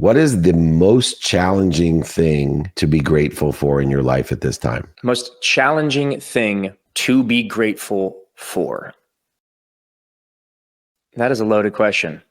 What is the most challenging thing to be grateful for in your life at this time? Most challenging thing to be grateful for? That is a loaded question.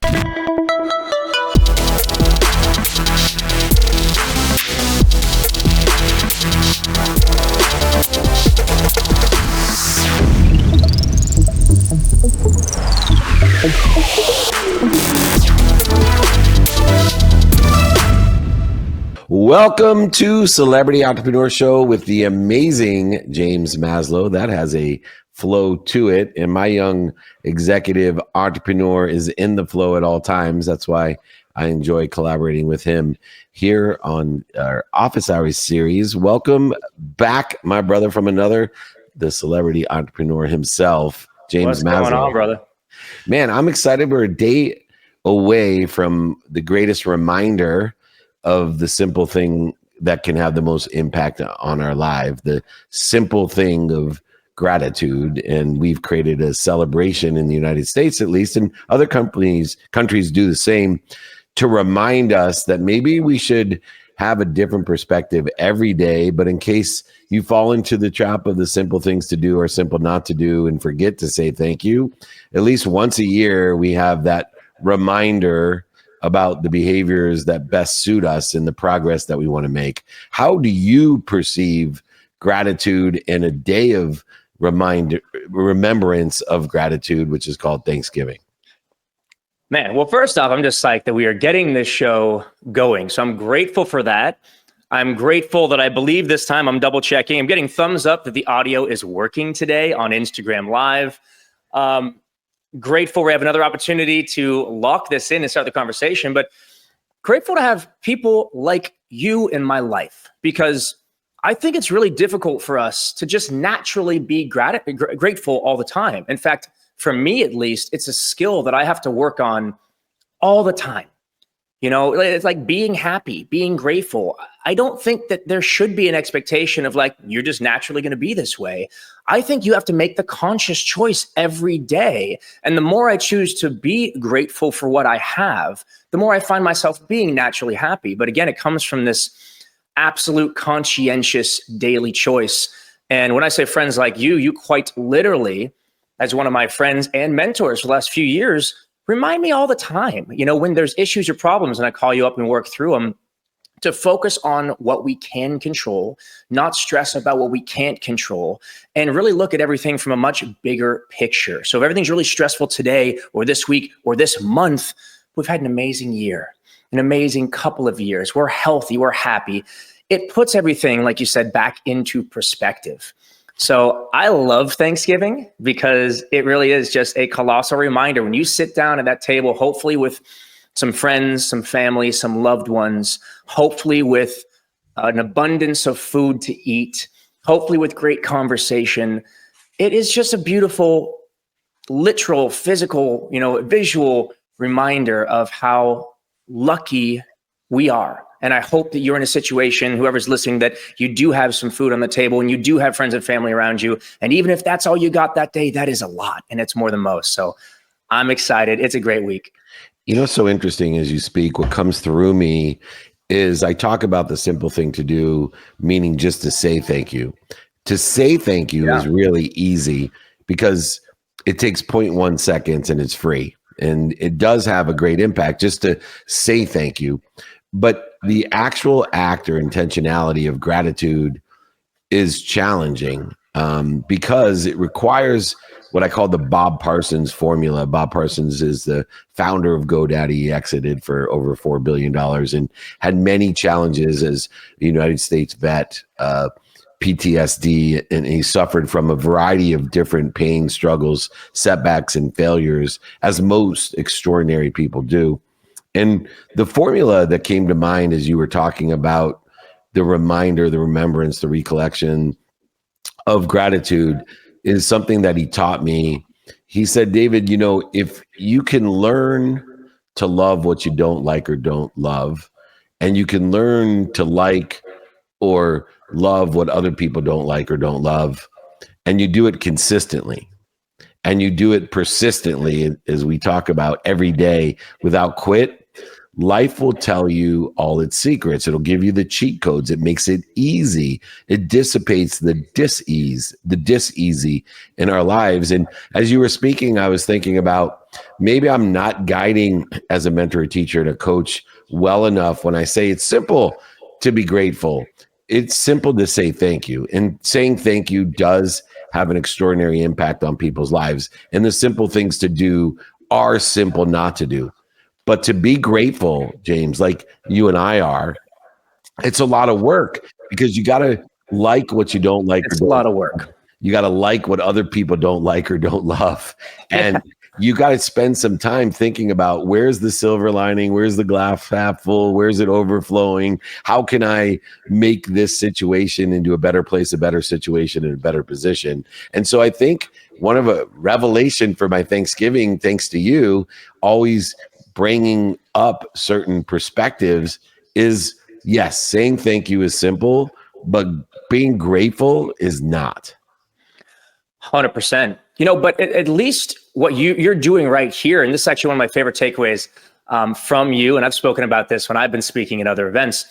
Welcome to Celebrity Entrepreneur Show with the amazing James Maslow. That has a flow to it. And my young executive entrepreneur is in the flow at all times. That's why I enjoy collaborating with him here on our Office Hours series. Welcome back, my brother from another, the celebrity entrepreneur himself, James Maslow. What's going on, brother? Man, I'm excited. We're a day away from the greatest reminder of the simple thing that can have the most impact on our life, the simple thing of gratitude. And we've created a celebration in the United States, at least, and other countries do the same, to remind us that maybe we should have a different perspective every day. But in case you fall into the trap of the simple things to do or simple not to do and forget to say thank you, at least once a year, we have that reminder about the behaviors that best suit us and the progress that we want to make. How do you perceive gratitude in a day of remembrance of gratitude, which is called Thanksgiving? Man, well, first off, I'm just psyched that we are getting this show going. So I'm grateful for that. I'm grateful that I believe this time I'm double checking. I'm getting thumbs up that the audio is working today on Instagram Live. Grateful we have another opportunity to lock this in and start the conversation, but grateful to have people like you in my life, because I think it's really difficult for us to just naturally be grateful all the time. In fact, for me at least, it's a skill that I have to work on all the time. You know, it's like being happy, being grateful. I don't think that there should be an expectation of like, you're just naturally going to be this way. I think you have to make the conscious choice every day. And the more I choose to be grateful for what I have, the more I find myself being naturally happy. But again, it comes from this absolute conscientious daily choice. And when I say friends like you quite literally, as one of my friends and mentors for the last few years, remind me all the time, you know, when there's issues or problems and I call you up and work through them, to focus on what we can control, not stress about what we can't control, and really look at everything from a much bigger picture. So if everything's really stressful today or this week or this month, we've had an amazing year, an amazing couple of years. We're healthy, we're happy. It puts everything, like you said, back into perspective. So I love Thanksgiving because it really is just a colossal reminder. When you sit down at that table, hopefully with some friends, some family, some loved ones, hopefully with an abundance of food to eat, hopefully with great conversation, it is just a beautiful, literal, physical, visual reminder of how lucky we are. And I hope that you're in a situation, whoever's listening, that you do have some food on the table and you do have friends and family around you. And even if that's all you got that day, that is a lot. And it's more than most. So I'm excited. It's a great week. You know, so interesting as you speak, what comes through me is I talk about the simple thing to do, meaning just to say thank you. To say thank you is really easy because it takes 0.1 seconds and it's free. And it does have a great impact just to say thank you. But the actual act or intentionality of gratitude is challenging because it requires what I call the Bob Parsons formula. Bob Parsons is the founder of GoDaddy. He exited for over $4 billion and had many challenges as a United States vet, PTSD, and he suffered from a variety of different pain, struggles, setbacks, and failures, as most extraordinary people do. And the formula that came to mind as you were talking about the reminder, the remembrance, the recollection of gratitude is something that he taught me. He said, David, if you can learn to love what you don't like or don't love, and you can learn to like or love what other people don't like or don't love, and you do it consistently, and you do it persistently, as we talk about every day, without quit, Life will tell you all its secrets. It'll give you the cheat codes. It makes it easy. It dissipates the dis-easy in our lives. And as you were speaking, I was thinking about maybe I'm not guiding as a mentor, a teacher, and a coach well enough when I say it's simple to be grateful. It's simple to say thank you. And saying thank you does have an extraordinary impact on people's lives. And the simple things to do are simple not to do. But to be grateful, James, like you and I are, it's a lot of work because you got to like what you don't like. It's a lot of work. You got to like what other people don't like or don't love. And you got to spend some time thinking about where's the silver lining? Where's the glass half full? Where's it overflowing? How can I make this situation into a better place, a better situation, and a better position? And so I think one of a revelation for my Thanksgiving, thanks to you, always bringing up certain perspectives is, yes, saying thank you is simple, but being grateful is not. 100%. But at least what you're doing right here, and this is actually one of my favorite takeaways from you, and I've spoken about this when I've been speaking at other events,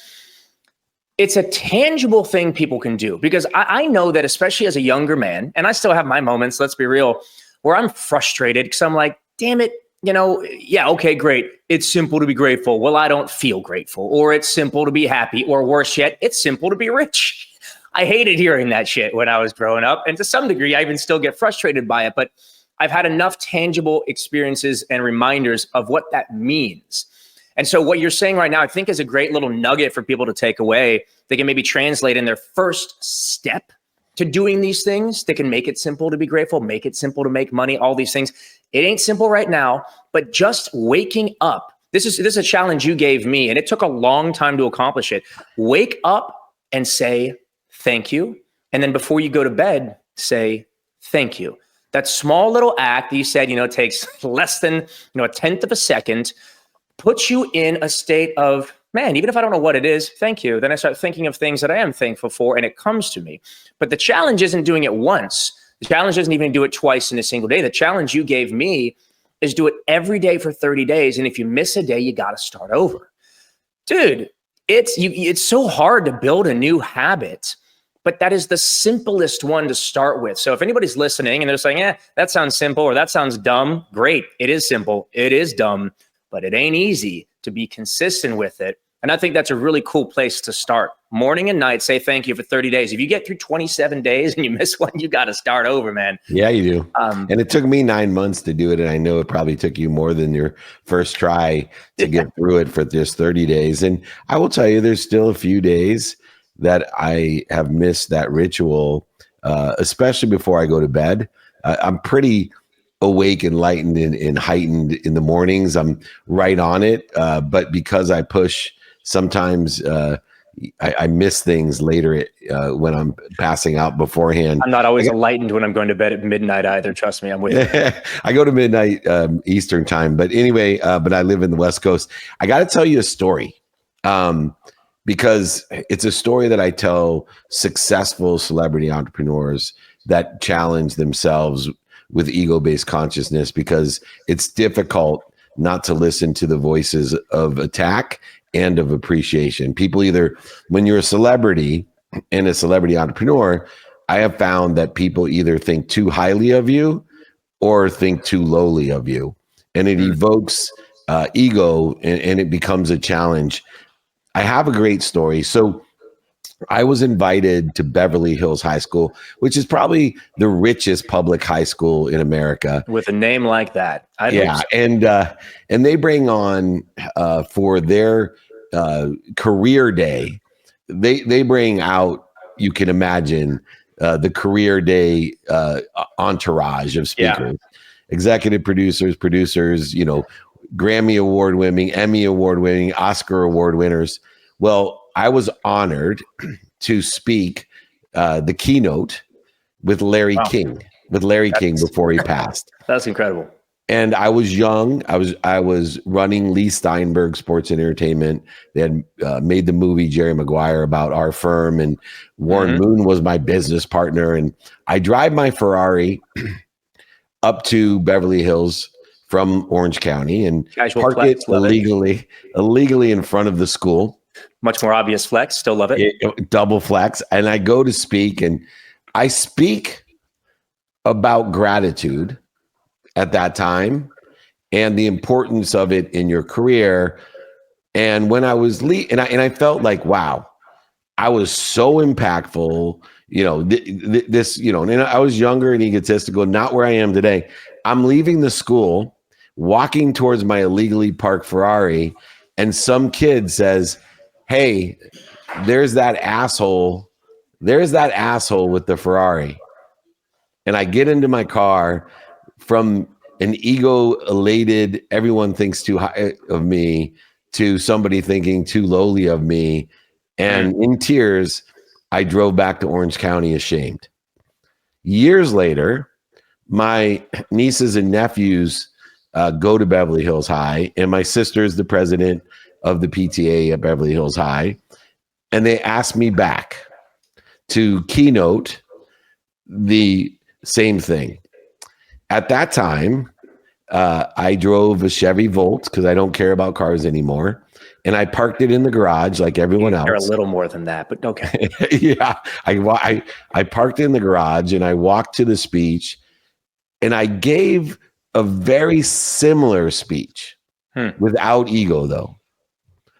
it's a tangible thing people can do. Because I know that especially as a younger man, and I still have my moments, let's be real, where I'm frustrated because I'm like, damn it, yeah, okay, great. It's simple to be grateful. Well, I don't feel grateful. Or it's simple to be happy. Or worse yet, it's simple to be rich. I hated hearing that shit when I was growing up. And to some degree, I even still get frustrated by it. But I've had enough tangible experiences and reminders of what that means. And so what you're saying right now, I think is a great little nugget for people to take away. They can maybe translate in their first step to doing these things. They can make it simple to be grateful, make it simple to make money, all these things. It ain't simple right now, but just waking up. This is a challenge you gave me, and it took a long time to accomplish it. Wake up and say thank you. And then before you go to bed, say thank you. That small little act that you said, takes less than, a tenth of a second, puts you in a state of, man, even if I don't know what it is, thank you. Then I start thinking of things that I am thankful for, and it comes to me. But the challenge isn't doing it once. The challenge isn't even do it twice in a single day. The challenge you gave me is do it every day for 30 days. And if you miss a day, you got to start over. Dude, it's so hard to build a new habit, but that is the simplest one to start with. So if anybody's listening and they're saying, that sounds simple or that sounds dumb, great. It is simple. It is dumb, but it ain't easy to be consistent with it. And I think that's a really cool place to start. Morning and night, say thank you for 30 days. If you get through 27 days and you miss one, you got to start over, man. Yeah, you do. And it took me 9 months to do it. And I know it probably took you more than your first try to get through it for just 30 days. And I will tell you, there's still a few days that I have missed that ritual, especially before I go to bed. I'm pretty awake, enlightened, and heightened in the mornings. I'm right on it. But because I push, sometimes I miss things later when I'm passing out beforehand. I'm not always enlightened when I'm going to bed at midnight either. Trust me, I'm with you. I go to midnight Eastern time. But anyway, but I live in the West Coast. I got to tell you a story because it's a story that I tell successful celebrity entrepreneurs that challenge themselves with ego-based consciousness, because it's difficult not to listen to the voices of attack and of appreciation. People either, when you're a celebrity and a celebrity entrepreneur, I have found that people either think too highly of you or think too lowly of you. And it evokes ego and it becomes a challenge. I have a great story. So I was invited to Beverly Hills High School, which is probably the richest public high school in America. With a name like that. And they bring on for their career day, they bring out, you can imagine, the career day entourage of speakers, executive producers, Grammy award winning, Emmy award winning, Oscar award winners. Well, I was honored to speak the keynote with Larry King, before he passed. That's incredible. And I was young. I was running Lee Steinberg Sports and Entertainment. They had made the movie Jerry Maguire about our firm, and Warren Moon was my business partner. And I drive my Ferrari up to Beverly Hills from Orange County and Casual park flex, it illegally in front of the school. Much more obvious flex. Still love it. Double flex. And I go to speak, and I speak about gratitude at that time and the importance of it in your career. And when I was and I felt like, wow, I was so impactful, and I was younger and egotistical, not where I am today. I'm leaving the school, walking towards my illegally parked Ferrari, and some kid says, hey, there's that asshole with the Ferrari. And I get into my car from an ego-elated, everyone thinks too high of me, to somebody thinking too lowly of me. And in tears, I drove back to Orange County ashamed. Years later, my nieces and nephews go to Beverly Hills High, and my sister is the president of the PTA at Beverly Hills High. And they asked me back to keynote the same thing. At that time, I drove a Chevy Volt because I don't care about cars anymore. And I parked it in the garage like everyone else. You're a little more than that, but okay. Yeah. I parked it in the garage and I walked to the speech, and I gave a very similar speech without ego, though.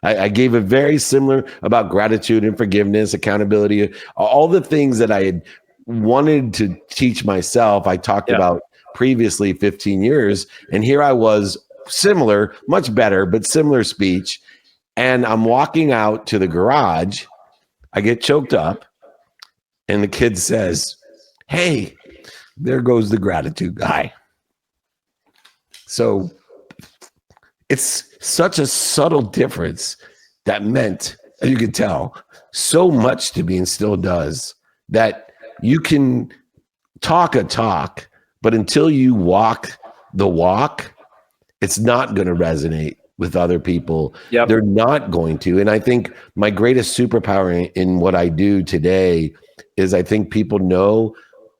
I gave a very similar about gratitude and forgiveness, accountability, all the things that I had wanted to teach myself. I talked about previously 15 years. And here I was, similar, much better, but similar speech. And I'm walking out to the garage. I get choked up. And the kid says, hey, there goes the gratitude guy. So it's such a subtle difference that meant, as you can tell, so much to me, and still does, that you can talk a talk, but until you walk the walk, it's not going to resonate with other people. They're not going to. And I think my greatest superpower in what I do today is I think people know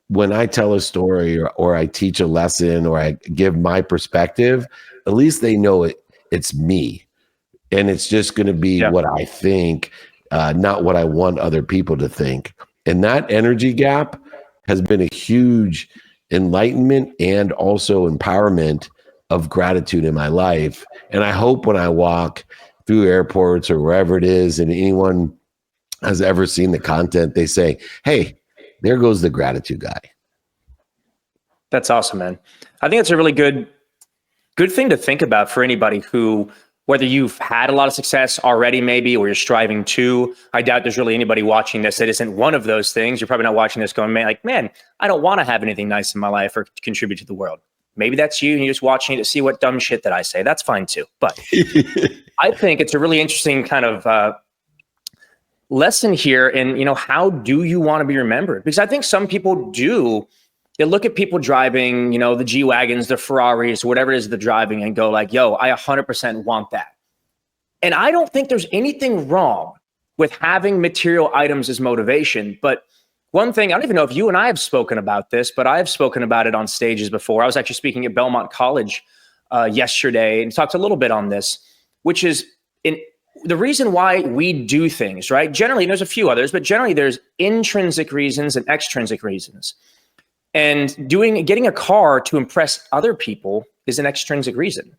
when I tell a story or I teach a lesson or I give my perspective, at least they know it's me. And it's just going to be what I think, not what I want other people to think. And that energy gap has been a huge enlightenment and also empowerment of gratitude in my life. And I hope when I walk through airports or wherever it is, and anyone has ever seen the content, they say, hey, there goes the gratitude guy. That's awesome, man. I think it's a really good thing to think about for anybody who, whether you've had a lot of success already, maybe, or you're striving to. I doubt there's really anybody watching this that isn't one of those things. You're probably not watching this going, man, I don't want to have anything nice in my life or contribute to the world. Maybe that's you and you're just watching it to see what dumb shit that I say. That's fine too. But I think it's a really interesting kind of lesson here in, how do you want to be remembered? Because I think some people do. They look at people driving, the G-Wagons, the Ferraris, whatever it is they're driving, and go like, yo, I 100% want that. And I don't think there's anything wrong with having material items as motivation. But one thing, I don't even know if you and I have spoken about this, but I have spoken about it on stages before. I was actually speaking at Belmont College yesterday and talked a little bit on this, which is the reason why we do things, right? Generally, there's a few others, but generally there's intrinsic reasons and extrinsic reasons. And getting a car to impress other people is an extrinsic reason.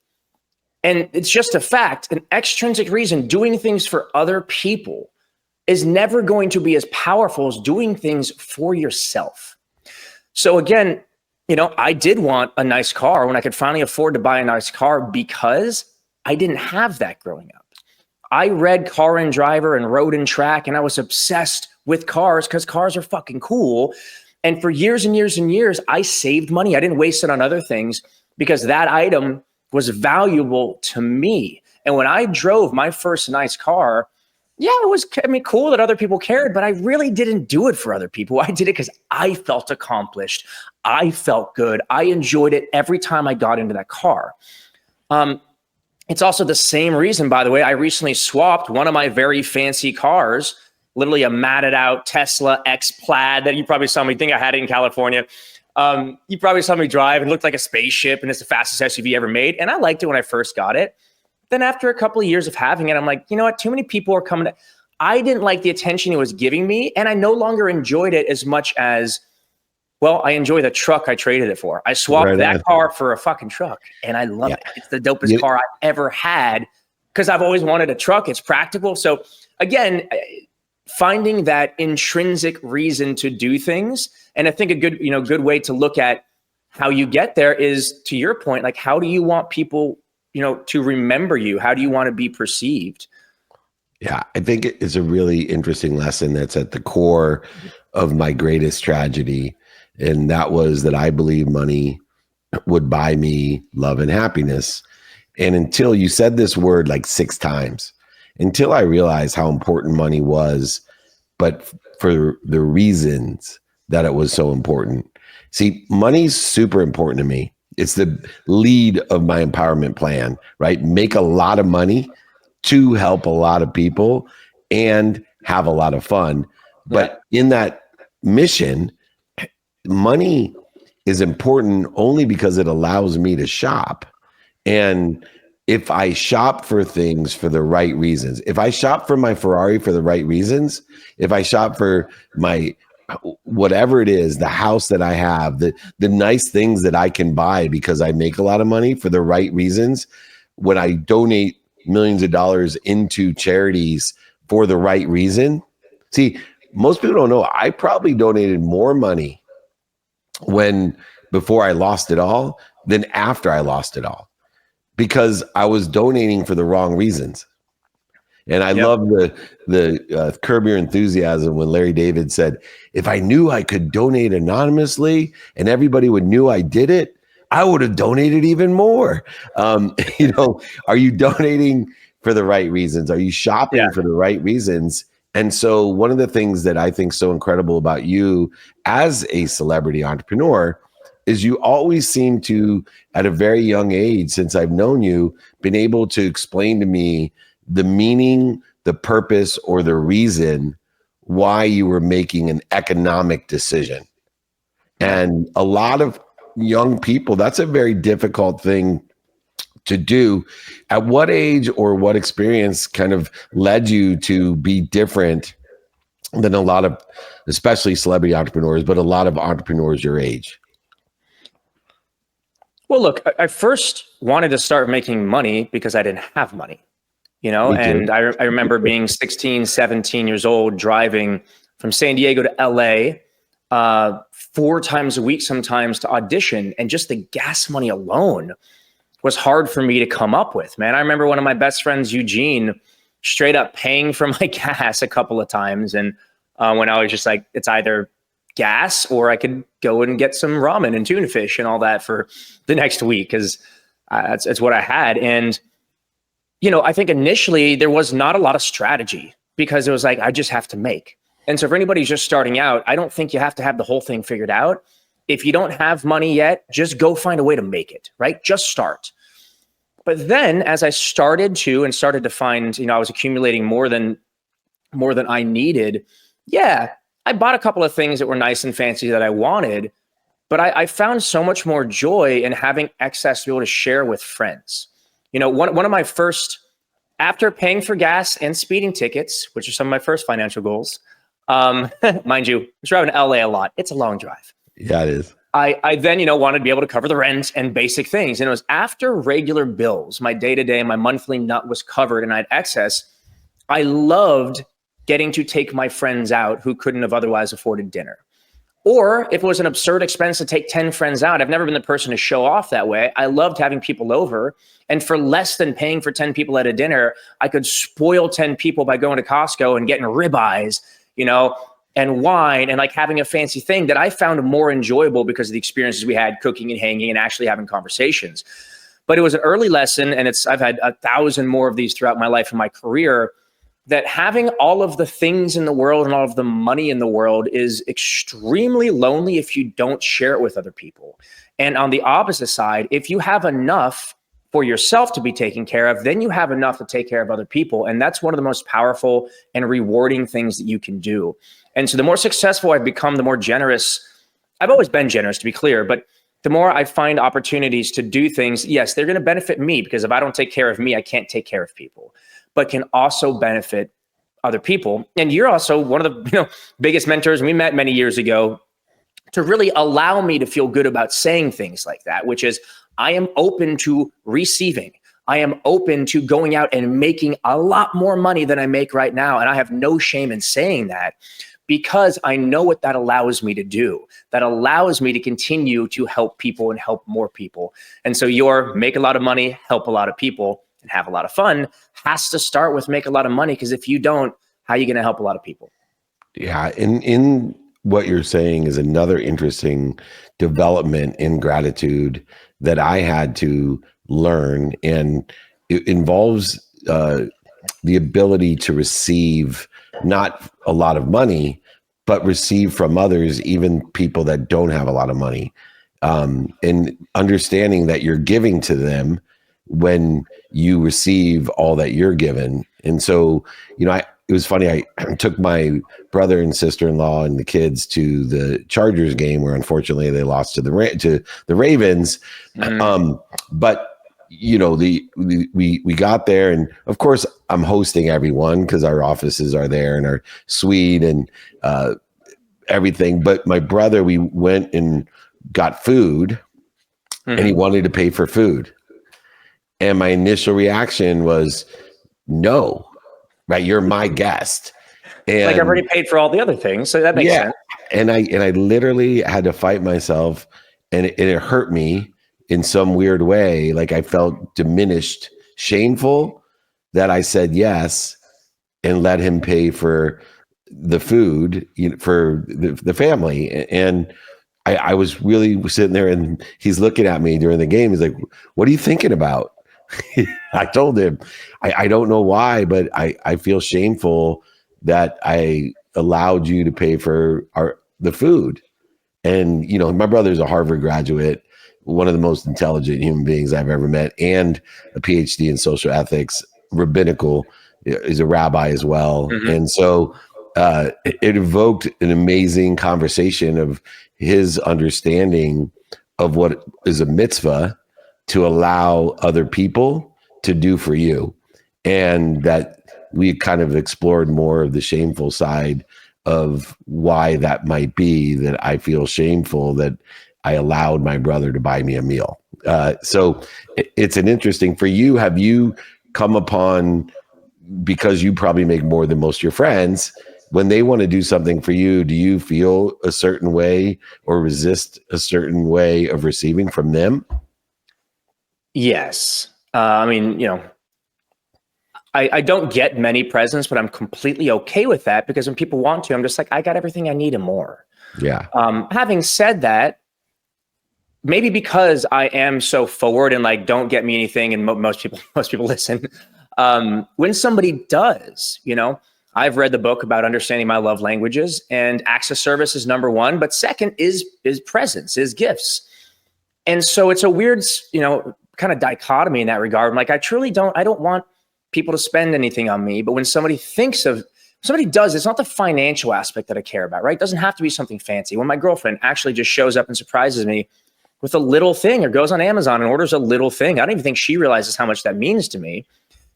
And it's just a fact. An extrinsic reason, doing things for other people, is never going to be as powerful as doing things for yourself. So again, I did want a nice car when I could finally afford to buy a nice car because I didn't have that growing up. I read Car and Driver and Road and Track, and I was obsessed with cars because cars are fucking cool. And for years and years and years, I saved money. I didn't waste it on other things because that item was valuable to me. And when I drove my first nice car, it was, cool that other people cared, but I really didn't do it for other people. I did it because I felt accomplished. I felt good. I enjoyed it every time I got into that car. It's also the same reason, by the way, I recently swapped one of my very fancy cars, literally a matted out Tesla X Plaid that you probably saw me think I had it in California. You probably saw me drive and looked like a spaceship, and it's the fastest SUV ever made. And I liked it when I first got it. Then after a couple of years of having it, I'm like, you know what? Too many people are coming. I didn't like the attention it was giving me, and I no longer enjoyed it as much as, well, I enjoy the truck I traded it for. I swapped that car for a fucking truck, and I love it. It's the dopest car I've ever had because I've always wanted a truck. It's practical. So again, finding that intrinsic reason to do things. And I think a good way to look at how you get there is, to your point, like, how do you want people, to remember you? How do you want to be perceived? Yeah, I think it's a really interesting lesson that's at the core of my greatest tragedy. And that was that I believe money would buy me love and happiness. And until you said this word like 6 times, until I realized how important money was, but for the reasons that it was so important. See, money's super important to me. It's the lead of my empowerment plan, right? Make a lot of money to help a lot of people and have a lot of fun. But in that mission, money is important only because it allows me to shop. And if I shop for things for the right reasons, if I shop for my Ferrari for the right reasons, if I shop for my whatever it is, the house that I have, the nice things that I can buy because I make a lot of money for the right reasons, when I donate millions of dollars into charities for the right reason. See, most people don't know, I probably donated more money before I lost it all than after I lost it all, because I was donating for the wrong reasons. And I love the Curb Your Enthusiasm when Larry David said, if I knew I could donate anonymously and everybody would knew I did it, I would have donated even more. Are you donating for the right reasons? Are you shopping for the right reasons? And so one of the things that I think so incredible about you as a celebrity entrepreneur is you always seem to, at a very young age, since I've known you, been able to explain to me the meaning, the purpose, or the reason why you were making an economic decision. And a lot of young people, that's a very difficult thing to do. At what age or what experience kind of led you to be different than a lot of, especially celebrity entrepreneurs, but a lot of entrepreneurs your age? Well, look, I first wanted to start making money because I didn't have money, and I remember being 16, 17 years old, driving from San Diego to LA 4 times a week sometimes to audition. And just the gas money alone was hard for me to come up with, man. I remember one of my best friends, Eugene, straight up paying for my gas a couple of times. And when I was just like, it's either gas or I could go and get some ramen and tuna fish and all that for the next week, because that's what I had. And, I think initially there was not a lot of strategy, because it was like, I just have to make. And so for anybody who's just starting out, I don't think you have to have the whole thing figured out. If you don't have money yet, just go find a way to make it, right? Just start. But then as I started to find, I was accumulating more than I needed. Yeah, I bought a couple of things that were nice and fancy that I wanted, but I found so much more joy in having excess to be able to share with friends. One of my first, after paying for gas and speeding tickets, which are some of my first financial goals, mind you, I was driving to LA a lot. It's a long drive. Yeah, it is. I then, wanted to be able to cover the rent and basic things. And it was after regular bills, my day-to-day, my monthly nut was covered and I had excess. I loved getting to take my friends out who couldn't have otherwise afforded dinner. Or if it was an absurd expense to take 10 friends out, I've never been the person to show off that way. I loved having people over. And for less than paying for 10 people at a dinner, I could spoil 10 people by going to Costco and getting ribeyes, and wine, and like having a fancy thing that I found more enjoyable because of the experiences we had cooking and hanging and actually having conversations. But it was an early lesson, and I've had 1,000 more of these throughout my life and my career, that having all of the things in the world and all of the money in the world is extremely lonely if you don't share it with other people. And on the opposite side, if you have enough for yourself to be taken care of, then you have enough to take care of other people. And that's one of the most powerful and rewarding things that you can do. And so the more successful I've become, the more generous I've always been generous, to be clear, but the more I find opportunities to do things, yes, they're going to benefit me, because if I don't take care of me, I can't take care of people, but can also benefit other people. And you're also one of the biggest mentors. We met many years ago to really allow me to feel good about saying things like that, which is, I am open to receiving. I am open to going out and making a lot more money than I make right now. And I have no shame in saying that, because I know what that allows me to do. That allows me to continue to help people and help more people. And so your make a lot of money, help a lot of people, and have a lot of fun has to start with make a lot of money, because if you don't, how are you going to help a lot of people? Yeah. In what you're saying is another interesting development in gratitude that I had to learn. And it involves the ability to receive not a lot of money, but receive from others, even people that don't have a lot of money. And understanding that you're giving to them when you receive all that you're given. And so, it was funny. I took my brother and sister-in-law and the kids to the Chargers game, where unfortunately they lost to the Ravens. But we got there, and of course I'm hosting everyone because our offices are there and our suite and everything. But my brother, we went and got food, and he wanted to pay for food. And my initial reaction was, no, right? You're my guest. And like, I've already paid for all the other things, so that makes sense. And I literally had to fight myself, and it hurt me in some weird way. Like, I felt diminished, shameful that I said yes and let him pay for the food, for the family. And I was really sitting there, and he's looking at me during the game. He's like, "What are you thinking about?" I told him, I don't know why, but I feel shameful that I allowed you to pay for the food. And, my brother's a Harvard graduate, one of the most intelligent human beings I've ever met, and a PhD in social ethics, rabbinical, is a rabbi as well. And so it evoked an amazing conversation of his understanding of what is a mitzvah to allow other people to do for you. And that we kind of explored more of the shameful side of why that might be, that I feel shameful that I allowed my brother to buy me a meal. So it's an interesting, for you, have you come upon, because you probably make more than most of your friends, when they want to do something for you, do you feel a certain way or resist a certain way of receiving from them? Yes. I mean, I don't get many presents, but I'm completely okay with that, because when people want to, I'm just like, I got everything I need and more. Yeah. Having said that, maybe because I am so forward and like, don't get me anything, and most people listen. When somebody does, I've read the book about understanding my love languages, and acts of service is number one, but second is presence, is gifts. And so it's a weird, kind of dichotomy in that regard. I'm like, I don't want people to spend anything on me. But when somebody does, it's not the financial aspect that I care about, right? It doesn't have to be something fancy. When my girlfriend actually just shows up and surprises me with a little thing, or goes on Amazon and orders a little thing, I don't even think she realizes how much that means to me,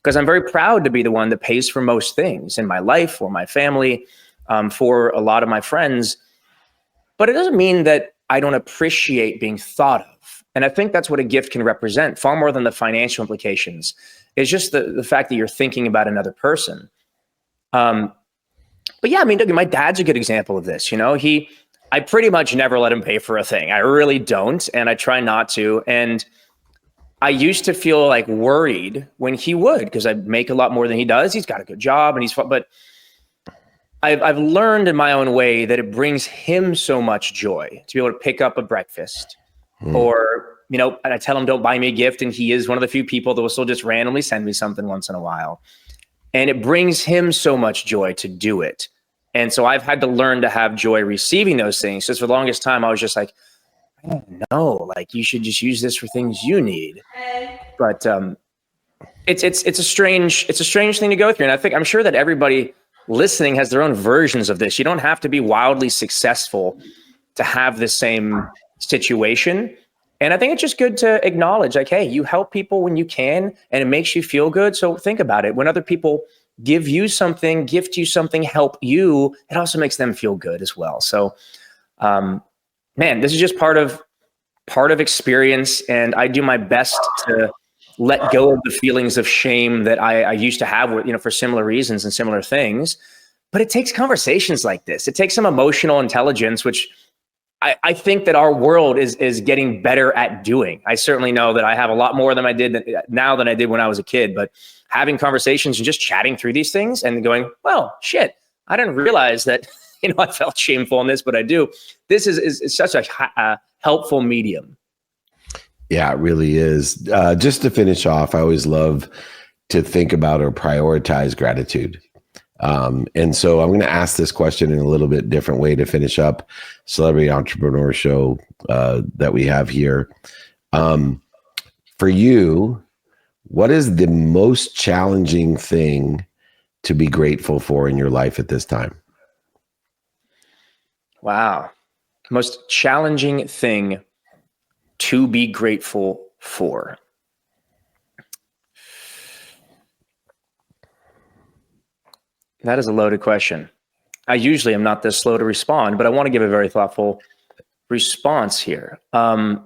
because I'm very proud to be the one that pays for most things in my life or my family, for a lot of my friends. But it doesn't mean that I don't appreciate being thought of. And I think that's what a gift can represent, far more than the financial implications. It's just the fact that you're thinking about another person. But yeah, I mean, my dad's a good example of this. I pretty much never let him pay for a thing. I really don't. And I try not to. And I used to feel like worried when he would, because I make a lot more than he does. He's got a good job, and but I've learned in my own way that it brings him so much joy to be able to pick up a breakfast, or, and I tell him, don't buy me a gift. And he is one of the few people that will still just randomly send me something once in a while. And it brings him so much joy to do it. And so I've had to learn to have joy receiving those things. Just for the longest time, I was just like, I don't know, like, you should just use this for things you need. But it's a strange thing to go through. And I'm sure that everybody listening has their own versions of this. You don't have to be wildly successful to have the same situation. And I think it's just good to acknowledge, like, hey, you help people when you can, and it makes you feel good. So think about it. When other people give you something, gift you something, help you, it also makes them feel good as well. So, man, this is just part of experience. And I do my best to let go of the feelings of shame that I used to have with, for similar reasons and similar things. But it takes conversations like this. It takes some emotional intelligence, which I think that our world is getting better at doing. I certainly know that I have a lot more than I did now than I did when I was a kid, but having conversations and just chatting through these things and going, well, shit, I didn't realize that, I felt shameful in this, but I do. This is such a helpful medium. Yeah, it really is. Just to finish off, I always love to think about or prioritize gratitude. And so I'm going to ask this question in a little bit different way to finish up Celebrity Entrepreneur Show that we have here. For you, what is the most challenging thing to be grateful for in your life at this time? Wow. Most challenging thing to be grateful for. That is a loaded question. I usually am not this slow to respond, but I want to give a very thoughtful response here. My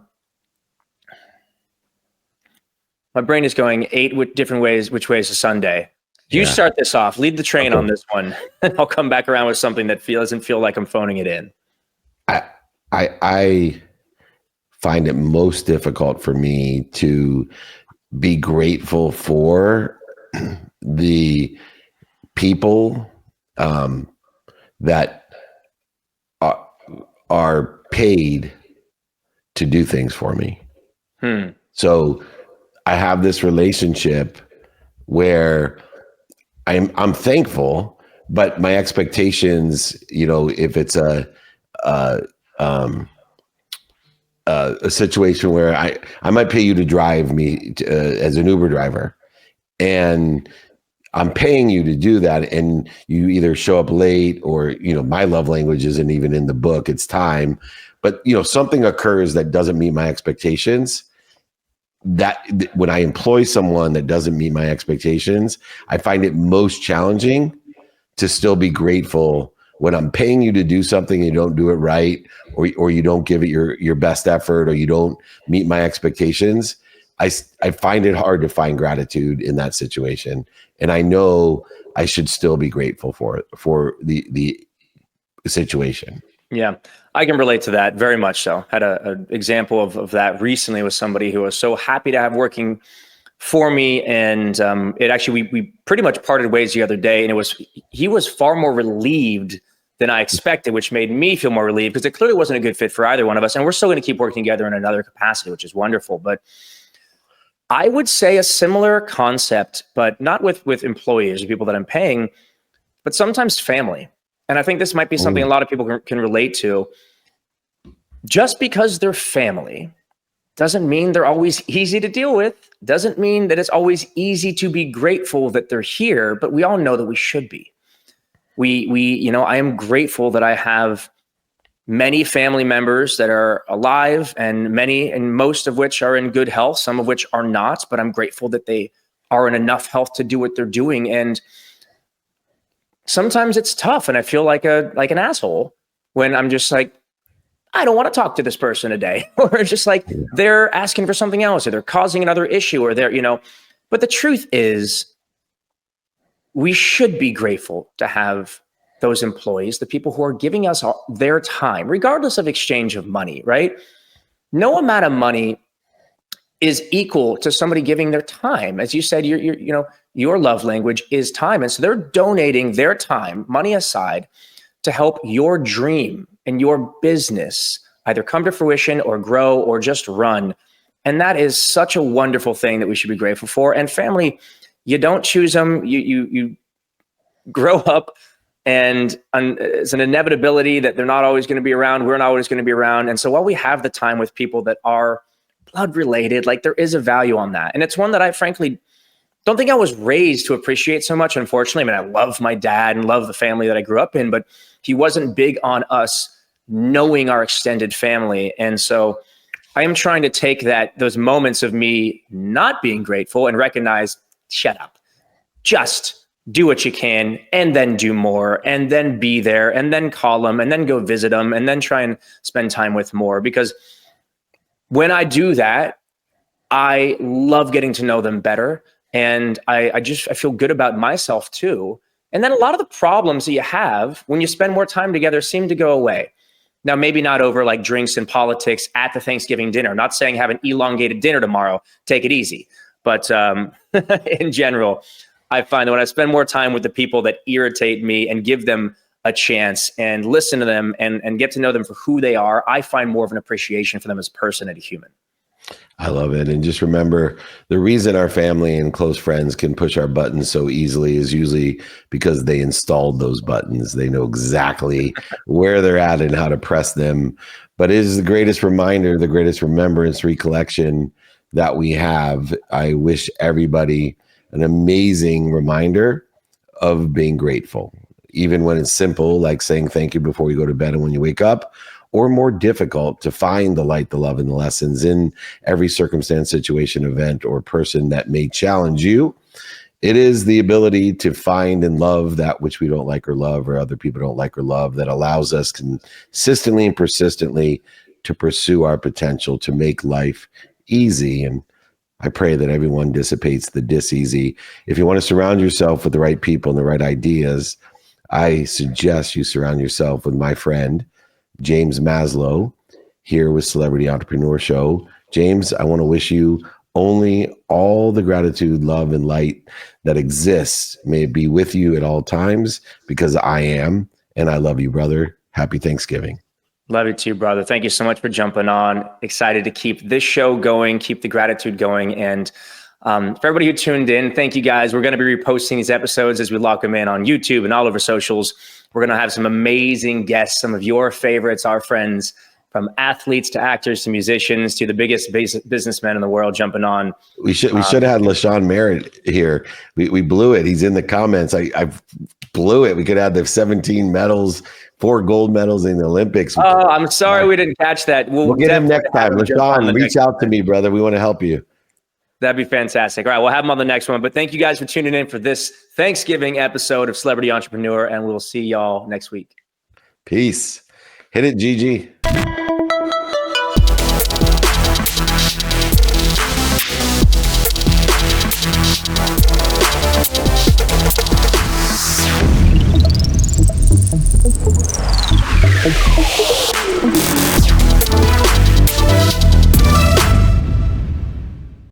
brain is going 8 different ways, which way is a Sunday. You start this off, lead the train on this one, and I'll come back around with something that doesn't feel like I'm phoning it in. I find it most difficult for me to be grateful for the people that are paid to do things for me. So I have this relationship where I'm thankful, but my expectations, if it's a situation where I might pay you to drive me as an Uber driver, and I'm paying you to do that, and you either show up late or, my love language isn't even in the book, it's time. But, something occurs that doesn't meet my expectations. That when I employ someone that doesn't meet my expectations, I find it most challenging to still be grateful when I'm paying you to do something and you don't do it right, or you don't give it your best effort, or you don't meet my expectations. I find it hard to find gratitude in that situation. And I know I should still be grateful for the situation. Yeah, I can relate to that very much so. Had an example of that recently with somebody who was so happy to have working for me. And it actually, we pretty much parted ways the other day, and he was far more relieved than I expected, which made me feel more relieved, because it clearly wasn't a good fit for either one of us. And we're still going to keep working together in another capacity, which is wonderful. But I would say a similar concept, but not with employees or people that I'm paying, but sometimes family. And I think this might be something a lot of people can relate to. Just because they're family doesn't mean they're always easy to deal with, doesn't mean that it's always easy to be grateful that they're here, but we all know that we should be. I am grateful that I have many family members that are alive, and most of which are in good health, some of which are not, but I'm grateful that they are in enough health to do what they're doing. And sometimes it's tough, and I feel like an asshole when I'm just like, I don't want to talk to this person today, or just like they're asking for something else, or they're causing another issue, or but the truth is, we should be grateful to have those employees, the people who are giving us their time, regardless of exchange of money, right? No amount of money is equal to somebody giving their time. As you said, your love language is time. And so they're donating their time, money aside, to help your dream and your business either come to fruition or grow or just run. And that is such a wonderful thing that we should be grateful for. And family, you don't choose them. You grow up, and it's an inevitability that they're not always going to be around. We're not always going to be around. And so while we have the time with people that are blood related, like, there is a value on that. And it's one that I frankly don't think I was raised to appreciate so much, unfortunately. I mean, I love my dad and love the family that I grew up in, but he wasn't big on us knowing our extended family. And so I am trying to take those moments of me not being grateful and recognize, shut up, just do what you can, and then do more, and then be there, and then call them, and then go visit them, and then try and spend time with more. Because when I do that, I love getting to know them better. And I feel good about myself too. And then a lot of the problems that you have when you spend more time together seem to go away. Now, maybe not over like drinks and politics at the Thanksgiving dinner. Not saying have an elongated dinner tomorrow, take it easy. But in general, I find that when I spend more time with the people that irritate me and give them a chance and listen to them and get to know them for who they are, I find more of an appreciation for them as a person and a human. I love it. And just remember, the reason our family and close friends can push our buttons so easily is usually because they installed those buttons. They know exactly where they're at and how to press them. But it is the greatest reminder, the greatest remembrance, recollection that we have. I wish everybody an amazing reminder of being grateful, even when it's simple, like saying thank you before you go to bed and when you wake up, or more difficult, to find the light, the love, and the lessons in every circumstance, situation, event, or person that may challenge you. It is the ability to find and love that which we don't like or love, or other people don't like or love, that allows us consistently and persistently to pursue our potential, to make life easy. And I pray that everyone dissipates the dis-easy. If you want to surround yourself with the right people and the right ideas, I suggest you surround yourself with my friend, James Maslow, here with Celebrity Entrepreneur Show. James, I want to wish you only all the gratitude, love, and light that exists. May it be with you at all times, because I am, and I love you, brother. Happy Thanksgiving. Love you too, brother. Thank you so much for jumping on. Excited to keep this show going, keep the gratitude going. And for everybody who tuned in, thank you guys. We're going to be reposting these episodes as we lock them in on YouTube and all over socials. We're going to have some amazing guests, some of your favorites, our friends, from athletes to actors to musicians to the biggest businessmen in the world jumping on. We should have had LaShawn Merritt here. We blew it. He's in the comments. I blew it. We could have the 17 medals, 4 gold medals in the Olympics. Oh, I'm sorry we didn't catch that. We'll get him next time. LaShawn, reach out to me, brother. We want to help you. That'd be fantastic. All right, we'll have him on the next one. But thank you guys for tuning in for this Thanksgiving episode of Celebrity Entrepreneur, and we'll see y'all next week. Peace. Hit it, Gigi.